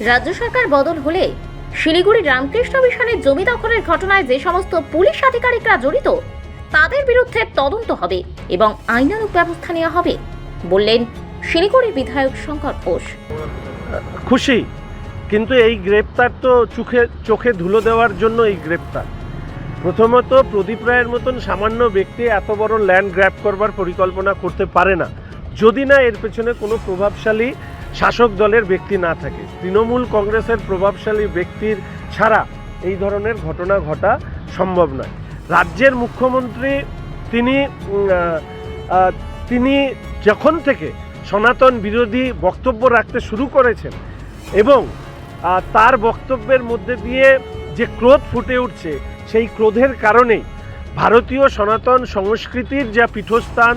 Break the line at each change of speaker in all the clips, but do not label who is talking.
রাজ্য সরকার বদল হলে শিলিগুড়ি রামকৃষ্ণ মিশনের জমি দখলের ঘটনায় যে সমস্ত পুলিশ আধিকারিকরা জড়িত তাদের বিরুদ্ধে তদন্ত হবে এবং আইনানুগ ব্যবস্থা নেওয়া হবে বললেন শিলিগুড়ির বিধায়ক শঙ্কর ঘোষ।
খুশি, কিন্তু এই গ্রেপ্তার তো চোখে ধুলো দেওয়ার জন্য এই গ্রেপ্তার। প্রথমত, প্রদীপ রায়ের মতন সামান্য ব্যক্তি এত বড় ল্যান্ড গ্র্যাব করবার পরিকল্পনা করতে পারে না যদি না এর পেছনে কোনো প্রভাবশালী শাসক দলের ব্যক্তি না থাকে। তৃণমূল কংগ্রেসের প্রভাবশালী ব্যক্তির ছাড়া এই ধরনের ঘটনা ঘটা সম্ভব নয়। রাজ্যের মুখ্যমন্ত্রী তিনি যখন থেকে সনাতন বিরোধী বক্তব্য রাখতে শুরু করেছেন এবং তার বক্তব্যের মধ্যে দিয়ে যে ক্রোধ ফুটে উঠছে, সেই ক্রোধের কারণেই ভারতীয় সনাতন সংস্কৃতির যা পীঠস্থান,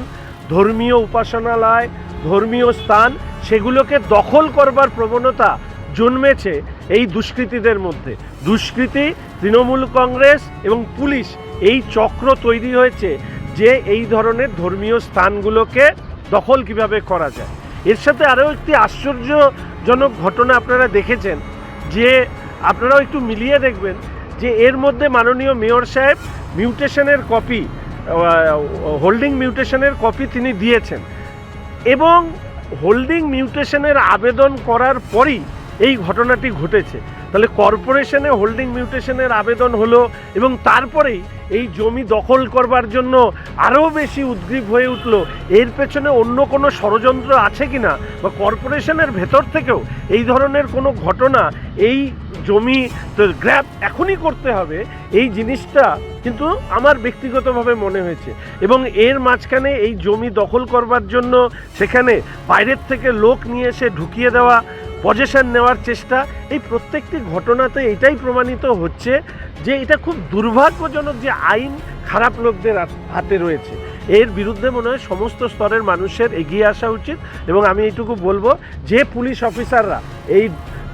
ধর্মীয় উপাসনালয়, ধর্মীয় স্থান, সেগুলোকে দখল করবার প্রবণতা জন্মেছে এই দুষ্কৃতীদের মধ্যে। দুষ্কৃতী, তৃণমূল কংগ্রেস এবং পুলিশ, এই চক্র তৈরি হয়েছে যে এই ধরনের ধর্মীয় স্থানগুলোকে দখল কিভাবে করা যায়। এর সাথে আরও একটি আশ্চর্যজনক ঘটনা আপনারা দেখেছেন, যে আপনারাও একটু মিলিয়ে দেখবেন যে এর মধ্যে মাননীয় মেয়র সাহেব মিউটেশনের কপি, হোল্ডিং মিউটেশনের কপি তিনি দিয়েছেন এবং হোল্ডিং মিউটেশনের আবেদন করার পরই এই ঘটনাটি ঘটেছে। তাহলে কর্পোরেশনে হোল্ডিং মিউটেশনের আবেদন হলো এবং তারপরেই এই জমি দখল করবার জন্য আরও বেশি উদ্গ্রীব হয়ে উঠল। এর পেছনে অন্য কোনো ষড়যন্ত্র আছে কি না, বা কর্পোরেশনের ভেতর থেকেও এই ধরনের কোনো ঘটনা, এই জমি গ্র্যাব এখনই করতে হবে, এই জিনিসটা কিন্তু আমার ব্যক্তিগতভাবে মনে হয়েছে। এবং এর মাঝখানে এই জমি দখল করবার জন্য সেখানে বাইরের থেকে লোক নিয়ে এসে ঢুকিয়ে দেওয়া, পজেশন নেওয়ার চেষ্টা, এই প্রত্যেকটি ঘটনাতে এটাই প্রমাণিত হচ্ছে যে এটা খুব দুর্ভাগ্যজনক যে আইন খারাপ লোকদের হাতে রয়েছে। এর বিরুদ্ধে মনে হয় সমস্ত স্তরের মানুষের এগিয়ে আসা উচিত। এবং আমি এইটুকু বলবো, যে পুলিশ অফিসাররা এই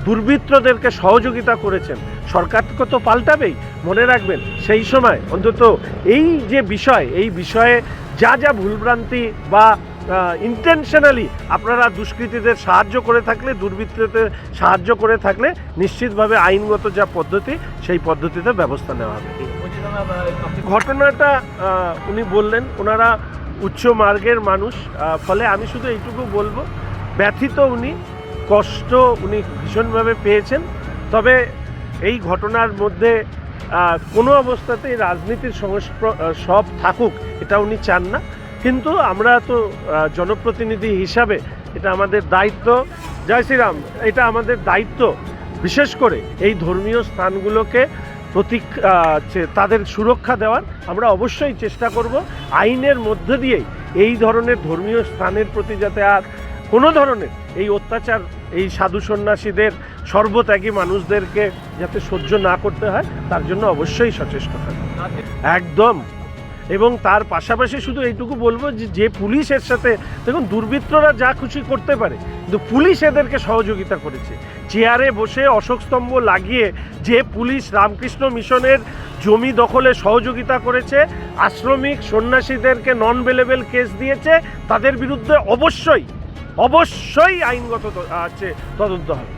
দুর্বৃত্তদেরকে সহযোগিতা করেছেন, সরকারকে তো পাল্টাবেই, মনে রাখবেন সেই সময় অন্তত এই যে বিষয়, এই বিষয়ে যা যা ভুলভ্রান্তি বা ইন্টেনশনালি আপনারা দুষ্কৃতীদের সাহায্য করে থাকলে, দুর্বৃত্তদের সাহায্য করে থাকলে, নিশ্চিতভাবে আইনগত যা পদ্ধতি সেই পদ্ধতিতে ব্যবস্থা নেওয়া হবে। ঘটনাটা উনি বললেন, ওনারা উচ্চ মার্গের মানুষ, ফলে আমি শুধু এইটুকু বলবো, ব্যথিত উনি, কষ্ট উনি ভীষণভাবে পেয়েছেন। তবে এই ঘটনার মধ্যে কোনো অবস্থাতেই রাজনীতির সব থাকুক এটা উনি চান না, কিন্তু আমরা তো জনপ্রতিনিধি হিসাবে এটা আমাদের দায়িত্ব, জয় শ্রীরাম, এটা আমাদের দায়িত্ব বিশেষ করে এই ধর্মীয় স্থানগুলোকে তাদের সুরক্ষা দেওয়ার আমরা অবশ্যই চেষ্টা করব। আইনের মধ্যে দিয়েই এই ধরনের ধর্মীয় স্থানের প্রতি যাতে আর কোনো ধরনের এই অত্যাচার, এই সাধু সন্ন্যাসীদের, সর্বত্যাগী মানুষদেরকে যাতে সহ্য না করতে হয়, তার জন্য অবশ্যই সচেষ্ট থাকবে একদম। এবং তার পাশাপাশি শুধু এইটুকু বলবো যে পুলিশের সাথে, দেখুন, দুর্বৃত্তরা যা খুশি করতে পারে, কিন্তু পুলিশ এদেরকে সহযোগিতা করেছে। চেয়ারে বসে অশোক স্তম্ভ লাগিয়ে যে পুলিশ রামকৃষ্ণ মিশনের জমি দখলে সহযোগিতা করেছে, আশ্রমিক সন্ন্যাসীদেরকে নন বেলেবল কেস দিয়েছে, তাদের বিরুদ্ধে অবশ্যই আইনগত তদন্ত হবে।